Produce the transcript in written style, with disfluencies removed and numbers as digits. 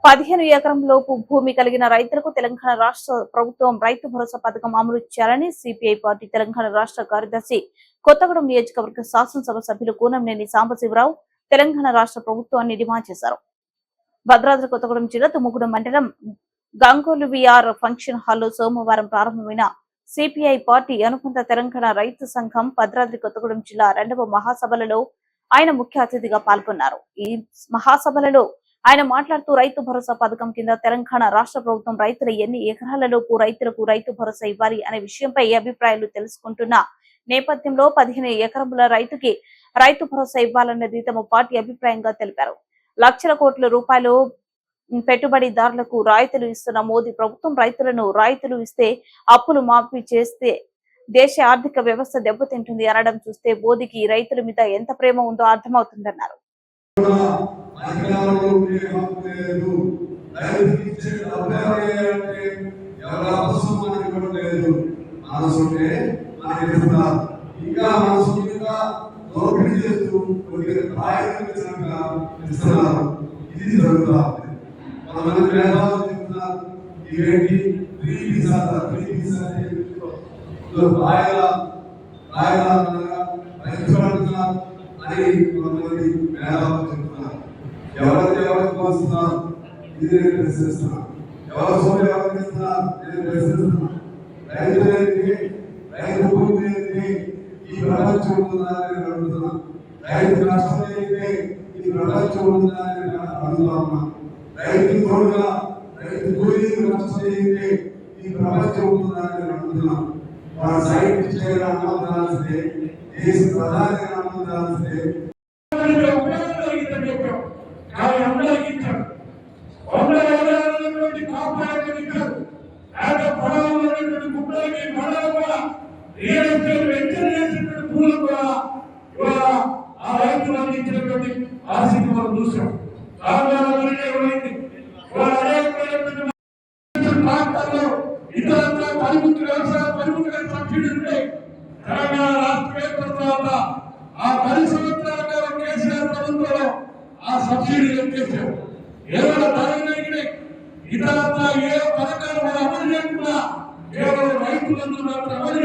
15 ఎకరంలోపు భూమి కలిగిన రైతులకు తెలంగాణ రాష్ట్ర ప్రభుత్వం రైతు భరోసా పథకం అమలు చేయాలని సిపిఐ పార్టీ తెలంగాణ రాష్ట్ర కార్యదర్శి కొత్తగూడెం నియోజకవర్గ శాసనసభ సభ్యులు కూనంనేని సాంబశివరావు తెలంగాణ రాష్ట్ర ప్రభుత్వాన్ని డిమాండ్ చేశారు. భద్రాద్రి కొత్తగూడెం జిల్లా తుమ్మగూడెం మండలం గంగోలు విఆర్ ఫంక్షన్ హాల్లో సోమవారం ప్రారంభమైన సిపిఐ పార్టీ అనుబంధ తెలంగాణ రైతు సంఘం భద్రాద్రి కొత్తగూడెం జిల్లా 2వ మహాసభలలో ఆయన ముఖ్య అతిథిగా పాల్గొన్నారు. ఈ మహాసభలలో ఆయన మాట్లాడుతూ రైతు భరోసా పథకం కింద తెలంగాణ రాష్ట్ర ప్రభుత్వం రైతుల ఎన్ని ఎకరాలలోపు రైతులకు రైతు భరోసా ఇవ్వాలి అనే విషయంపై అభిప్రాయాలు తెలుసుకుంటున్న నేపథ్యంలో 15 ఎకరముల రైతుకి రైతు భరోసా ఇవ్వాలన్నది తమ పార్టీ అభిప్రాయంగా తెలిపారు. లక్షల కోట్ల రూపాయలు పెట్టుబడిదారులకు రాయితీలు ఇస్తున్న మోదీ ప్రభుత్వం రాయితీలు ఇస్తే అప్పులు మాఫీ చేస్తే దేశ ఆర్థిక వ్యవస్థ దెబ్బతింటుంది అనడం చూస్తే మోదీకి రైతుల మీద ఎంత ప్రేమ ఉందో అర్థమవుతుందన్నారు. ఎవరైతే వస్తున్నారు ఇది ప్రశ్నిస్తున్నారు, ఎవరు సోదరు ఎవరికి ఇస్తున్నారు ఇది ప్రశ్నిస్తున్నారు. రైతు భూమి ఈ ప్రపంచం ఉంటుందని అడుగుతున్నాం. రైతు నష్టం అయితే ఈ ప్రపంచం ఉంటుందని అడుగుతున్నాం. రైతు తోడుగా రైతు కూలీకి నష్టం అయితే ఈ ప్రపంచం ఉంటుందని అడుగుతున్నాం. మన సైంటిస్ట్ అమ్మకాల్సిందే, దేశ ప్రధాని అమ్మకాల్సిందే. రైతులు అందించినటువంటి ఆశకి మనం చూసాం. ఇతర పనిముట్టు వ్యవసాయ పనిముట్టు సబ్సిడీ ఉంటే తెలంగాణ రాష్ట్రం ఏర్పడిన తర్వాత ఆ 10 సంవత్సరాల కాలం కేసీఆర్ ప్రభుత్వంలో ఆ సబ్సిడీ ఎత్తేసారు. ఏదైనా ధరలు ఇతర ఏ పథకాలు మనం అమలు చేయకుండా కేవలం రైతులందరూ అమలు